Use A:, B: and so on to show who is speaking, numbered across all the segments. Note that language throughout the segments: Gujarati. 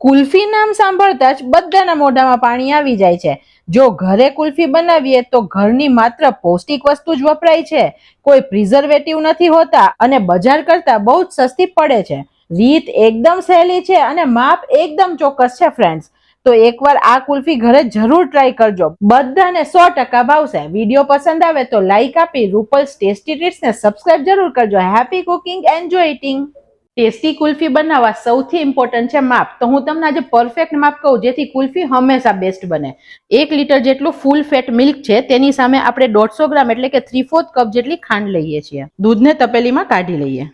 A: કુલ્ફી નામ સાંભળતા જ બધાના મોઢામાં પાણી આવી જાય છે. જો ઘરે કુલ્ફી બનાવીએ તો ઘરની માત્ર પૌષ્ટિક વસ્તુ જ વપરાય છે, કોઈ પ્રિઝર્વેટિવ નથી હોતા અને બજાર કરતા બહુ જ સસ્તી પડે છે. રીત એકદમ સહેલી છે અને માપ એકદમ ચોક્કસ છે ફ્રેન્ડ્સ. તો એકવાર આ કુલ્ફી ઘરે જરૂર ટ્રાય કરજો, બધાને 100% ભાવશે. વિડીયો પસંદ આવે તો લાઈક આપી રૂપલ્સ ટેસ્ટી ટ્રીટ્સ ને સબસ્ક્રાઇબ જરૂર કરજો. Happy cooking, enjoy eating. Tasty kulfi બનાવવા સૌથી ઇમ્પોર્ટન્ટ છે માપ. તો હું તમને આજે પરફેક્ટ માપ કહું જેથી કુલ્ફી હંમેશા બેસ્ટ બને. 1 લીટર જેટલું ફૂલ ફેટ મિલ્ક છે, તેની સામે આપણે 150 ગ્રામ એટલે કે 3/4 કપ જેટલી ખાંડ લઈએ છીએ. દૂધને તપેલીમાં કાઢી લઈએ.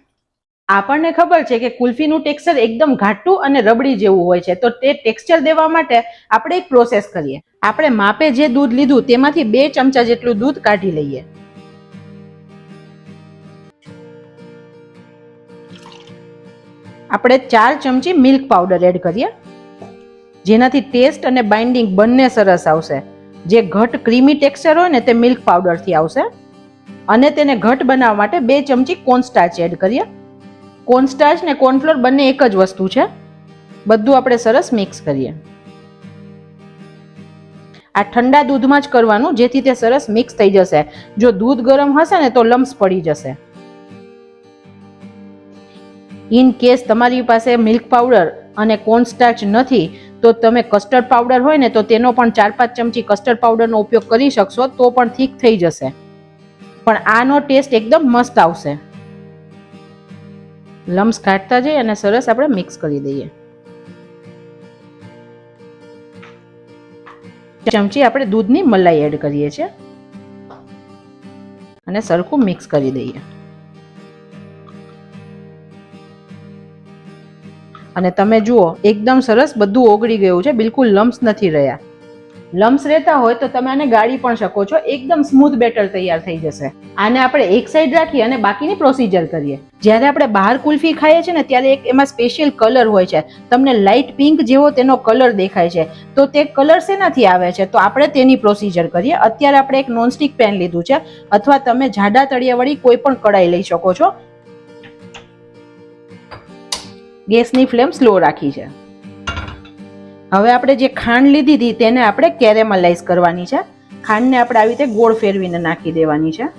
A: આપણને ખબર છે કે કુલ્ફીનું ટેક્સચર એકદમ ઘાટું અને રબડી જેવું હોય છે, તો તે ટેક્સચર દેવા માટે આપણે એક પ્રોસેસ કરીએ. આપણે માપે જે દૂધ લીધું તેમાંથી 2 ચમચા જેટલું દૂધ કાઢી લઈએ. આપણે 4 ચમચી મિલ્ક પાવડર એડ કરીએ, જેનાથી ટેસ્ટ અને બાઇન્ડિંગ બંને સરસ આવશે. જે ઘટ ક્રીમી ટેક્સચર હોય ને તે મિલ્ક પાવડરથી આવશે. અને તેને ઘટ બનાવવા માટે 2 ચમચી કોર્નસ્ટાર્ચ એડ કરીએ. કોર્નસ્ટાર્ચ ને કોર્નફ્લોર બંને એક જ વસ્તુ છે. બધું આપણે સરસ મિક્સ કરીએ. આ ઠંડા દૂધમાં જ કરવાનું જેથી તે સરસ મિક્સ થઈ જશે. જો દૂધ ગરમ હશે ને તો લમ્સ પડી જશે. ઇન કેસ તમારી પાસે મિલ્ક પાવડર અને કોર્નસ્ટાર્ચ નથી તો તમે કસ્ટર્ડ પાવડર હોય ને તો તેનો પણ 4-5 ચમચી કસ્ટર્ડ પાવડરનો ઉપયોગ કરી શકશો, તો પણ થીક થઈ જશે. પણ આનો ટેસ્ટ એકદમ મસ્ત આવશે. લમ્સ કાઢતા જઈએ અને સરસ આપણે મિક્સ કરી દઈએ. ચમચી આપણે દૂધની મલાઈ એડ કરીએ છીએ અને સરખું મિક્સ કરી દઈએ. અને તમે જુઓ એકદમ સરસ બધું ઓગળી ગયું છે, બિલકુલ લમ્સ નથી રહ્યા. લમ્સ રહેતા હોય તો તમે આને ગાળી પણ શકો છો. એકદમ સ્મૂથ બેટર તૈયાર થઈ જશે. આને આપણે એક સાઈડ રાખી અને બાકીની પ્રોસીજર કરીએ. જ્યારે આપણે બહાર કુલ્ફી ખાઈએ છીએ ને ત્યારે એક એમાં સ્પેશિયલ કલર હોય છે. તમને લાઇટ પિંક જેવો તેનો કલર દેખાય છે, તો તે કલર શેનાથી આવે છે? તો આપણે તેની પ્રોસીજર કરીએ. અત્યારે આપણે એક નોનસ્ટિક પેન લીધું છે, અથવા તમે જાડા તળિયાવાળી કોઈ પણ કડાઈ લઈ શકો છો. ગેસની ફ્લેમ સ્લો રાખી છે. હવે આપણે જે ખાંડ લીધી હતી તેને આપણે કેરેમલાઇઝ કરવાની છે. ખાંડને આપણે આવી રીતે ગોળ ફેરવીને નાખી દેવાની છે.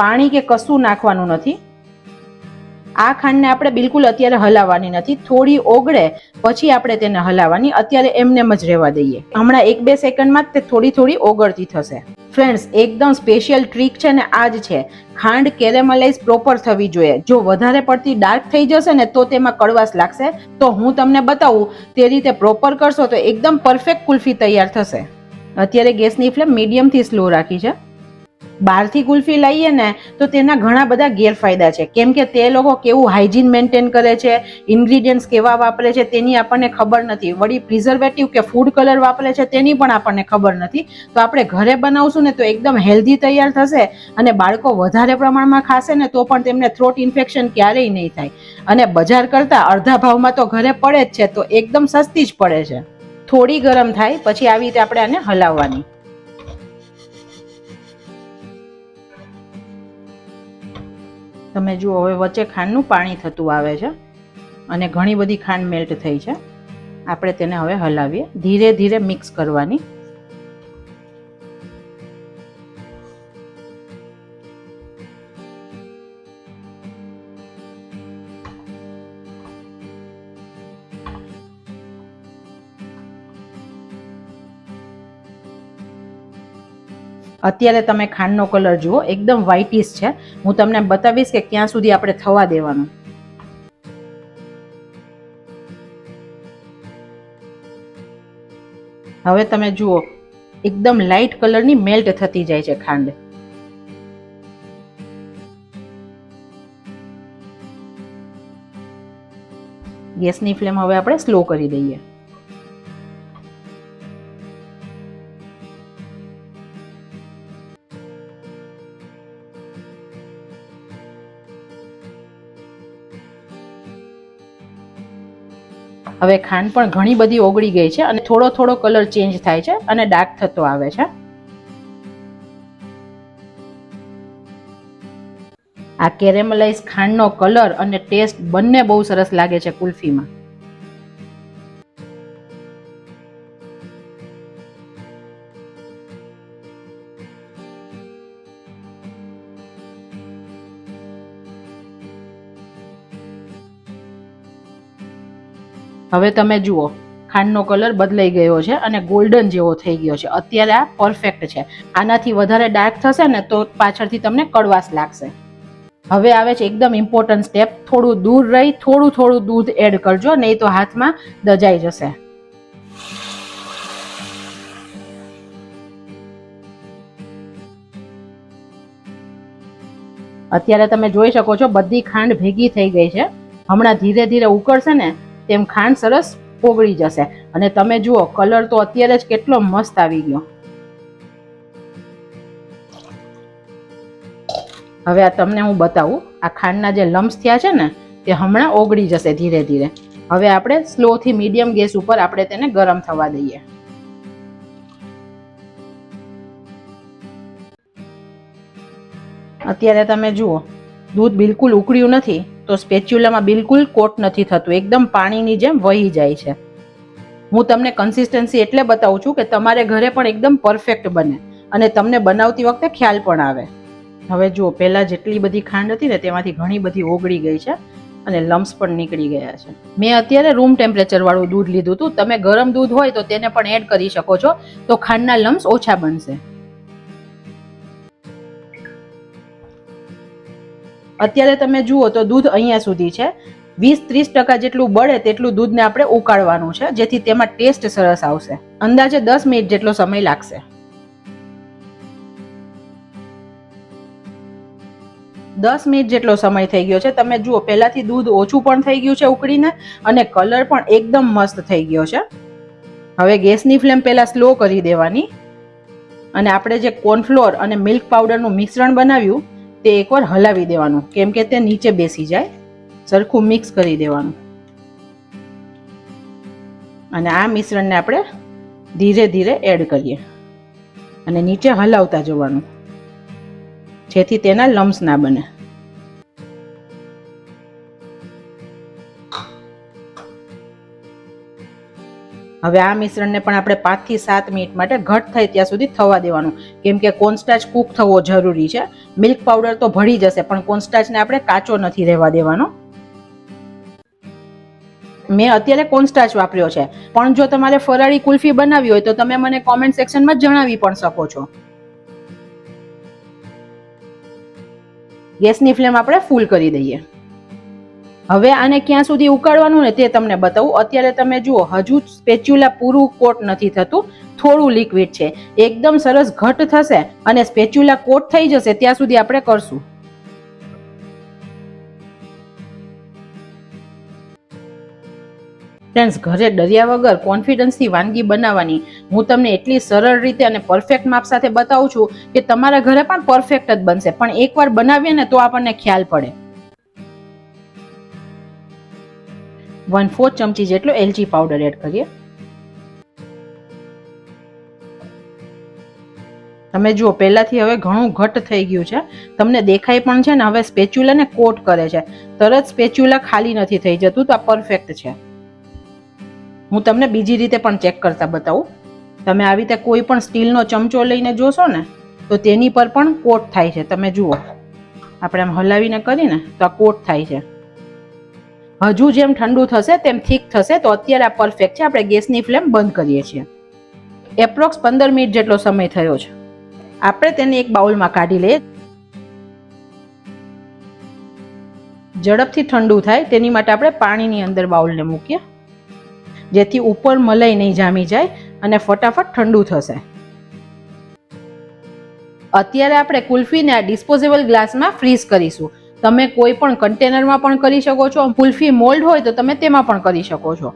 A: પાણી કે કશું નાખવાનું નથી. આ ખાંડને આપણે બિલકુલ અત્યારે હલાવવાની નથી. થોડી ઓગળે પછી આપણે તેને હલાવવાની. અત્યારે એમનેમ જ રહેવા દઈએ. હમણાં 1-2 સેકન્ડમાં જ તે થોડી થોડી ઓગળતી થશે. ફ્રેન્ડ્સ, એકદમ સ્પેશિયલ ટ્રીક છે ને આ જ છે. ખાંડ કેરેમલાઇઝ પ્રોપર થવી જોઈએ. જો વધારે પડતી ડાર્ક થઈ જશે ને તો તેમાં કડવાશ લાગશે. તો હું તમને બતાવું તે રીતે પ્રોપર કરશો તો એકદમ પરફેક્ટ કુલ્ફી તૈયાર થશે. અત્યારે ગેસની ફ્લેમ મીડિયમથી સ્લો રાખી છે. બહારથી કુલ્ફી લાવીએ ને તો તેના ઘણા બધા ગેરફાયદા છે, કેમ કે તે લોકો કેવું હાઇજીન મેન્ટેન કરે છે, ઇન્ગ્રીડિયન્ટ્સ કેવા વાપરે છે તેની આપણને ખબર નથી. વળી પ્રિઝર્વેટિવ કે ફૂડ કલર વાપરે છે તેની પણ આપણને ખબર નથી. તો આપણે ઘરે બનાવશું ને તો એકદમ હેલ્ધી તૈયાર થશે. અને બાળકો વધારે પ્રમાણમાં ખાશે ને તો પણ તેમને થ્રોટ ઇન્ફેક્શન ક્યારેય નહીં થાય. અને બજાર કરતા અડધા ભાવમાં તો ઘરે પડે જ છે, તો એકદમ સસ્તી જ પડે છે. થોડી ગરમ થાય પછી આવી રીતે આપણે આને હલાવવાની. તમે જુઓ હવે વચ્ચે ખાંડનું પાણી થતું આવે છે અને ઘણી બધી ખાંડ મેલ્ટ થઈ છે. આપણે તેને હવે હલાવીએ. ધીરે ધીરે મિક્સ કરવાની. અત્યારે તમે ખાંડનો કલર જુઓ એકદમ વ્હાઇટિશ છે. હું તમને બતાવીશ કે ક્યાં સુધી આપણે થવા દેવાનું. હવે તમે જુઓ એકદમ લાઇટ કલરની મેલ્ટ થતી જાય છે ખાંડ. ગેસની ફ્લેમ હવે આપણે સ્લો કરી દઈએ. હવે ખાંડ પણ ઘણી બધી ઓગળી ગઈ છે અને થોડો થોડો કલર ચેન્જ થાય છે અને ડાર્ક થતો આવે છે. આ કેરેમલાઇઝ ખાંડનો કલર અને ટેસ્ટ બંને બહુ સરસ લાગે છે કુલ્ફીમાં. હવે તમે જુઓ ખાંડનો કલર બદલાઈ ગયો છે અને ગોલ્ડન જેવો થઈ ગયો છે. અત્યારે આ પરફેક્ટ છે. આનાથી વધારે ડાર્ક થશે ને તો પાછળથી તમને કડવાશ લાગશે. હવે આવે છે એકદમ ઇમ્પોર્ટન્ટ સ્ટેપ. થોડું દૂર રહી થોડું દૂધ એડ કરજો, નહીં તો હાથમાં દજાઈ જશે. અત્યારે તમે જોઈ શકો છો બધી ખાંડ ભેગી થઈ ગઈ છે. હમણાં ધીરે ધીરે ઉકળશે ને તેમ ખાંડ સરસ ઓગળી જશે. અને તમે જુઓ કલર તો અત્યારે જ કેટલો મસ્ત આવી ગયો. હવે આ તમને હું બતાવું, આ ખાંડના જે લમ્સ થયા છે ને તે હમણાં ઓગળી જશે ધીરે ધીરે. હવે આપણે સ્લો થી મીડિયમ ગેસ ઉપર આપણે તેને ગરમ થવા દઈએ. અત્યારે તમે જુઓ દૂધ બિલકુલ ઉકળ્યું નથી, તો સ્પેચ્યુલામાં બિલકુલ કોટ નથી થતું, એકદમ પાણીની જેમ વહી જાય છે. હું તમને કન્સિસ્ટન્સી એટલે બતાવું છું કે તમારે ઘરે પણ એકદમ પરફેક્ટ બને અને તમને બનાવતી વખતે ખ્યાલ પણ આવે. હવે જુઓ પહેલાં જેટલી બધી ખાંડ હતી ને તેમાંથી ઘણી બધી ઓગળી ગઈ છે અને લમ્સ પણ નીકળી ગયા છે. મેં અત્યારે રૂમ ટેમ્પરેચર વાળું દૂધ લીધું હતું. તમે ગરમ દૂધ હોય તો તેને પણ એડ કરી શકો છો, તો ખાંડના લમ્સ ઓછા બનશે. અત્યારે તમે જુઓ તો દૂધ અહીંયા સુધી છે. 20-30% જેટલું બળે તેટલું દૂધને આપણે ઉકાળવાનું છે, જેથી તેમાં ટેસ્ટ સરસ આવશે. અંદાજે 10 મિનિટ જેટલો સમય લાગશે. 10 મિનિટ જેટલો સમય થઈ ગયો છે. તમે જુઓ પહેલાથી દૂધ ઓછું પણ થઈ ગયું છે ઉકળીને અને કલર પણ એકદમ મસ્ત થઈ ગયો છે. હવે ગેસની ફ્લેમ પહેલા સ્લો કરી દેવાની અને આપણે જે કોર્નફ્લોર અને મિલ્ક પાવડરનું મિશ્રણ બનાવ્યું તે એકવાર હલાવી દેવાનું, કેમ કે તે નીચે બેસી જાય. સરખું મિક્સ કરી દેવાનું અને આ મિશ્રણને આપણે ધીરે ધીરે એડ કરીએ અને નીચે હલાવતા જવાનું, જેથી તેના લમ્સ ના બને. હવે આ મિશ્રણને પણ આપણે 5 થી 7 મિનિટ માટે ઘટ થાય ત્યાં સુધી થવા દેવાનું, કેમ કે કોર્નસ્ટાર્ચ કૂક થવો જરૂરી છે. મિલ્ક પાવડર તો ભળી જશે પણ કોર્નસ્ટાર્ચને આપણે કાચો નથી રહેવા દેવાનો. મેં અત્યારે કોર્નસ્ટાર્ચ વાપર્યો છે, પણ જો તમારે ફરાળી કુલ્ફી બનાવવી હોય તો તમે મને કોમેન્ટ સેક્શનમાં જણાવી પણ શકો છો. ગેસની ફ્લેમ આપણે ફૂલ કરી દઈએ. હવે આને ક્યાં સુધી ઉકાળવાનું ને તે તમને બતાવું. અત્યારે તમે જુઓ હજુ સ્પેચ્યુલા પૂરું કોટ નથી થતું, થોડું લિક્વિડ છે. એકદમ સરસ ઘટ થશે અને સ્પેચ્યુલા કોટ થઈ જશે ત્યાં સુધી આપણે કરશું. ફ્રેન્ડ્સ, ઘરે ડર્યા વગર કોન્ફિડન્સથી વાનગી બનાવવાની હું તમને એટલી સરળ રીતે અને પરફેક્ટ માપ સાથે બતાવું છું કે તમારા ઘરે પણ પરફેક્ટ જ બનશે. પણ એકવાર બનાવીએ ને તો આપણને ખ્યાલ પડે. 1/4 ચમચી જેટલો એલચી પાવડર એડ કરીએ. તમે જુઓ પહેલાથી હવે ઘણું ઘટ થઈ ગયું છે, તમને દેખાય પણ છે ને. હવે સ્પેચ્યુલાને કોટ કરે છે, તરત સ્પેચ્યુલા ખાલી નથી થઈ જતું, તો આ પરફેક્ટ છે. હું તમને બીજી રીતે પણ ચેક કરતા બતાવું. તમે આવી રીતે કોઈ પણ સ્ટીલનો ચમચો લઈને જોશો ને તો તેની પર પણ કોટ થાય છે. તમે જુઓ આપણે આમ હલાવીને કરીને તો આ કોટ થાય છે. હજુ જેમ ઠંડુ થશે તેમ થીક થશે. તો અત્યારે આ પરફેક્ટ છે. આપણે ગેસની ફ્લેમ બંધ કરીએ છીએ. એપ્રોક્સ 15 મિનિટ જેટલો સમય થયો છે. આપણે તેને એક બાઉલમાં કાઢી લઈએ. ઝડપથી ઠંડુ થાય તેની માટે આપણે પાણીની અંદર બાઉલને મૂકીએ, જેથી ઉપર મલાઈ નહીં જામી જાય અને ફટાફટ ઠંડુ થશે. અત્યારે આપણે કુલ્ફીને આ ડિસ્પોઝેબલ ગ્લાસમાં ફ્રીઝ કરીશું. તમે કોઈ પણ કન્ટેનરમાં પણ કરી શકો છો. કુલ્ફી મોલ્ડ હોય તો તમે તેમાં પણ કરી શકો છો.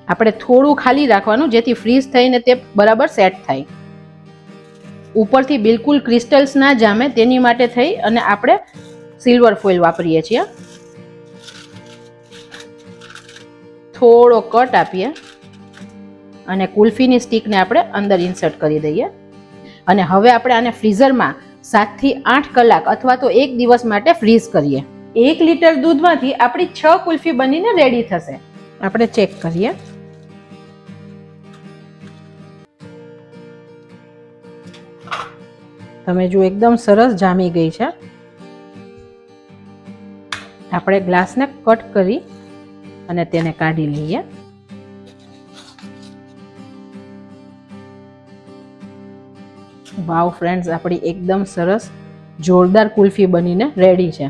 A: આપણે થોડું ખાલી રાખવાનું, જેથી ફ્રીઝ થઈને તે બરાબર સેટ થાય. ઉપરથી બિલકુલ ક્રિસ્ટલ્સ ના જામે તેની માટે થઈ અને આપણે સિલ્વર ફોઇલ વાપરીએ છીએ. થોડો કટ આપીએ અને કુલ્ફીની સ્ટીકને આપણે અંદર ઇન્સર્ટ કરી દઈએ. અને હવે આપણે આને ફ્રીઝરમાં 7 થી 8 કલાક અથવા તો 1 દિવસ માટે ફ્રીઝ કરીએ. 1 લીટર દૂધમાંથી આપણી 6 કુલ્ફી બનીને રેડી થશે. આપણે ચેક કરીએ. તમે જો એકદમ સરસ જામી ગઈ છે. આપણે ગ્લાસને કટ કરી અને તેને કાઢી લઈએ. વાવ ફ્રેન્ડ્સ, આપણી એકદમ સરસ જોરદાર કુલ્ફી બનીને રેડી છે.